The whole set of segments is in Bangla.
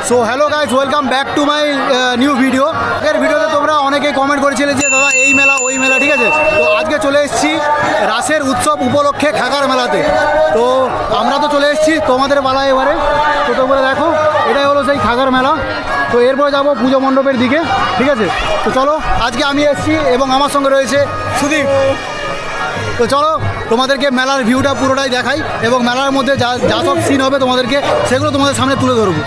So hello guys, welcome back to my new video. এর ভিডিওতে তোমরা অনেকেই কমেন্ট করেছিলে যে দাদা এই মেলা ওই মেলা, ঠিক আছে। তো আজকে চলে এসেছি রাসের উৎসব উপলক্ষে খাগার মেলাতে। তো আমরা তো চলে এসেছি তোমাদের পালায় এবারে। তো তোমরা দেখো, এটাই হলো সেই খাগার মেলা। তো এরপরে যাবো পুজো মণ্ডপের দিকে, ঠিক আছে। তো চলো, আজকে আমি এসেছি এবং আমার সঙ্গে রয়েছে সুদীপ। তো চলো তোমাদেরকে মেলার ভিউটা পুরোটাই দেখাই এবং মেলার মধ্যে যা যা সব সিন হবে তোমাদেরকে সেগুলো তোমাদের সামনে তুলে ধরবো।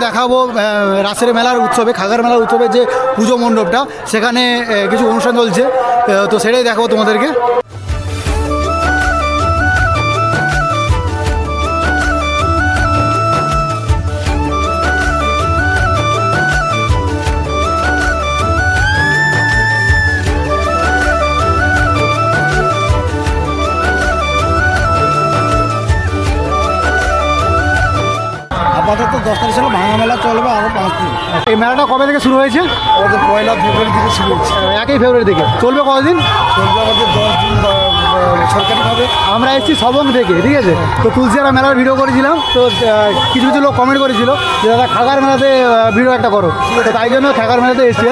দেখাবো রাসের মেলার উৎসবে, খাগার মেলার উৎসবে যে পুজো মণ্ডপটা, সেখানে কিছু অনুষ্ঠান চলছে। তো সেটাই দেখাবো তোমাদেরকে। আপাতত 10 তারিখ ছিল, ভাঙা মেলা চলবে আরও 5 দিন। এই মেলাটা কবে থেকে শুরু হয়েছে? আমাদের 1 ফেব্রুয়ারি থেকে শুরু হচ্ছে। 1 ফেব্রুয়ারি থেকে চলবে কতদিন? চলবে আমাদের 10 দিন সরকারিভাবে। আমরা এসেছি সবং থেকে, ঠিক আছে। তো তুলসিয়ারা মেলার ভিডিও করেছিলাম। তো কিছু কিছু লোক কমেন্ট করেছিল যে দাদা খাগার মেলাতে ভিডিও একটা করো। তো তাই জন্য খাগার মেলাতে এসেছি,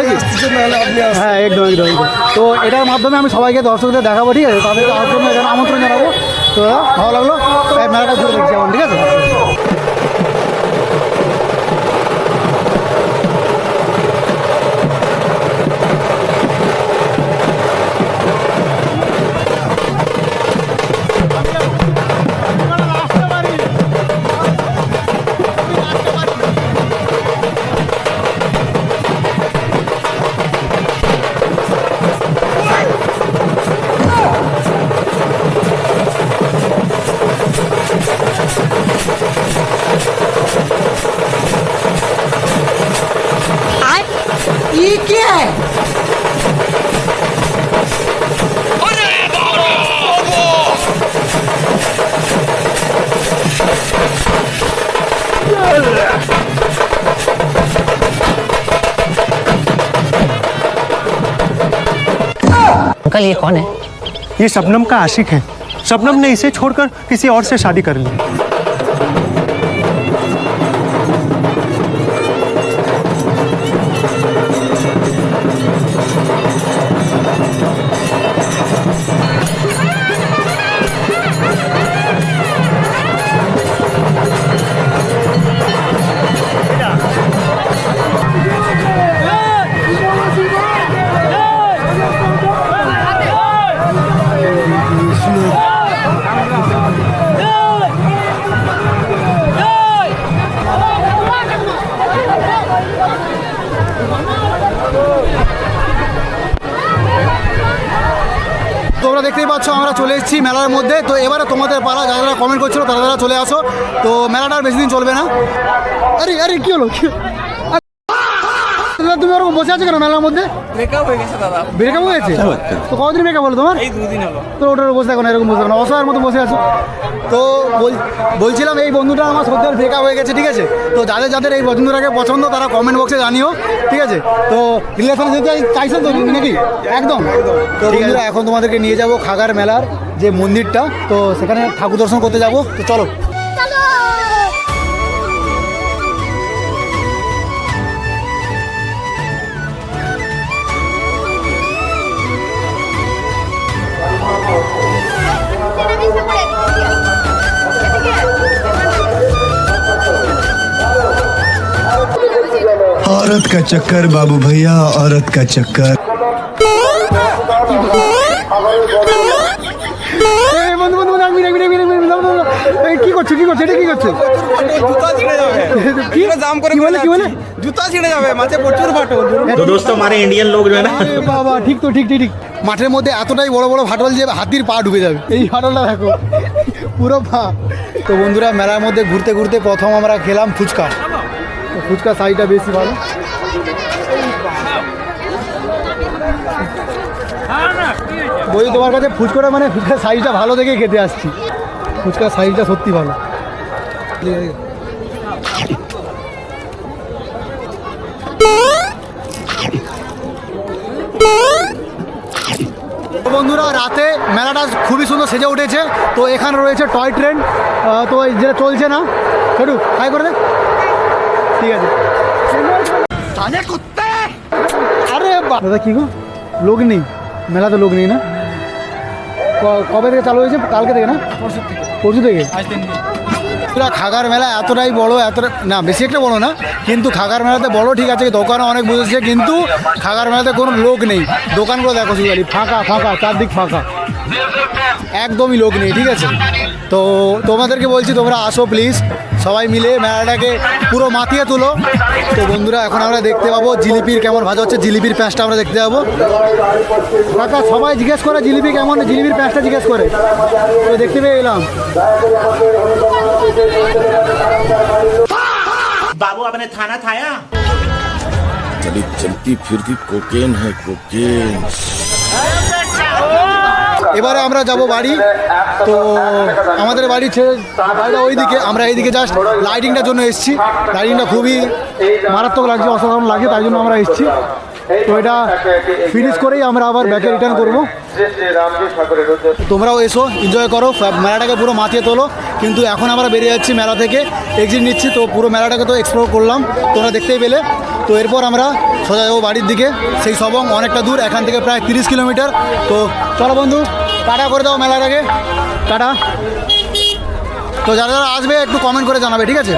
হ্যাঁ একদম একদম একদম। তো এটার মাধ্যমে আমি সবাইকে দর্শকদের দেখাবো, ঠিক আছে। তাদেরকে আমার জন্য এখানে আমন্ত্রণ জানাবো। তো দাদা ভালো লাগলো, তাই মেলাটা ঘুরে দেখছি এখন, ঠিক আছে। ये क्या है? अंकल ये कौन है? ये शबनम का आशिक है। शबनम ने इसे छोड़कर किसी और से शादी कर ली। তোমরা দেখতেই পাচ্ছ আমরা চলে এসেছি মেলার মধ্যে। তো এবারে তোমাদের পালা, যারা কমেন্ট করছিল তারা চলে আসো। তো মেলাটা আর বেশি দিন চলবে না। আরে আরে কি হলো? তুমি ওরকম বসে আছো কেন মেলার মধ্যে? ব্রেকআপ হয়ে গেছে দাদা। ব্রেকআপ হয়ে গেছে? তো কতদিন ব্রেকআপ হলো তোমার? এই 2 দিন হলো। তো ওটার বসে থাকো না, এরকম বসে থাকো না, অসহায়ের মতো বসে আছো। তো বলছিলাম এই বন্ধুটা আমার সত্যি ব্রেকআপ হয়ে গেছে, ঠিক আছে। তো যাদের যাদের এই বন্ধুটাকে পছন্দ তারা কমেন্ট বক্সে জানিও, ঠিক আছে। তো রিলেশনে যেতে চাইছেন তো নাকি? একদম। তো বন্ধুরা, এখন তোমাদেরকে নিয়ে যাব খাগার মেলার যে মন্দিরটা, তো সেখানে ঠাকুর দর্শন করতে যাব। তো চলো। औरत का चक्कर बाबू भैया, औरत का चक्कर। এই কি করছো এটা কি করছো জুতা ছিঁড়ে যাবে কি দাম করে কি বলে জুতা ছিঁড়ে যাবে মাঝে প্রচুর ফাটল तो दोस्तों हमारे इंडियन लोग जो है ना আরে বাবা ঠিক মাঠের মধ্যে এতটাই বড় বড় ফাটল যে হাতির পা ঢুকে যাবে এই ফাটলটা দেখো পুরো পা। তো বন্ধুরা মেলার মধ্যে ঘুরতে ঘুরতে প্রথম আমরা খেলাম ফুচকা। তো ফুচকা সাইজটা বেশি ভালো। বই তোমার কাছে ফুচকাটা মানে ফুচকার সাইজটা ভালো দেখে খেতে আসছি। ফুচকার সাইজটা সত্যি ভালো। বন্ধুরা রাতে মেলাটা খুবই সুন্দর সেজে উঠেছে। তো এখানে রয়েছে টয় ট্রেন, তো এই যেটা চলছে না একটু হাই করে দে, ঠিক আছে। আরে দাদা কি গো লোক নেই মেলাতে, লোক নেই না? কবে থেকে চালু হয়েছে? কালকে থেকে না পরশু থেকে? পুরো খাগার মেলা এতটাই বড়, এতটা না বেশি একটা বড় না, কিন্তু খাগার মেলাতে বড় ঠিক আছে, দোকানে অনেক বসেছে, কিন্তু খাগার মেলাতে কোনো লোক নেই। দোকানগুলো দেখো শুধু ফাঁকা ফাঁকা, চারদিক ফাঁকা, একদমই লোক নেই, ঠিক আছে। তো তোমাদেরকে বলছি তোমরা আসো প্লিজ, সবাই মিলে মেলাটাকে পুরো মাতিয়ে তুলো। তো বন্ধুরা এখন আমরা দেখতে পাবো জিলিপির কেমন ভাজা হচ্ছে, জিলিপির প্যাঁচটা আমরা দেখতে পাবো। কাকা সবাই জিজ্ঞেস করে জিলিপি কেমন, জিলিপির প্যাঁচটা জিজ্ঞেস করে, তো দেখতে পেয়ে এলাম। बाबू आपने थाना थाया चली चलती फिरती कोकेन है कोकेन। এবারে আমরা যাব বাড়ি। তো আমাদের বাড়ি বাড়িটা ওইদিকে, আমরা এইদিকে জাস্ট লাইটিংটার জন্য এসেছি। লাইটিংটা খুবই মারাত্মক লাগছে, অসাধারণ লাগছে, তাই জন্য আমরা এসেছি। তো এটা ফিনিশ করেই আমরা আবার ব্যাকে রিটার্ন করবো। তোমরাও এসো, এনজয় করো, মেলাটাকে পুরো মাতিয়ে তোলো। কিন্তু এখন আমরা বেরিয়ে যাচ্ছি মেলা থেকে, এক্সিট নিচ্ছি। তো পুরো মেলাটাকে তো এক্সপ্লোর করলাম, তোমরা দেখতেই পেলে। তো এরপর আমরা সোজা যাবো বাড়ির দিকে, সেই সবং অনেকটা দূর, এখান থেকে প্রায় 30 কিলোমিটার। তো চলো বন্ধু, টাটা করে দাও মেলাটাকে, টাটা। তো যারা যারা আসবে একটু কমেন্ট করে জানাবে, ঠিক আছে।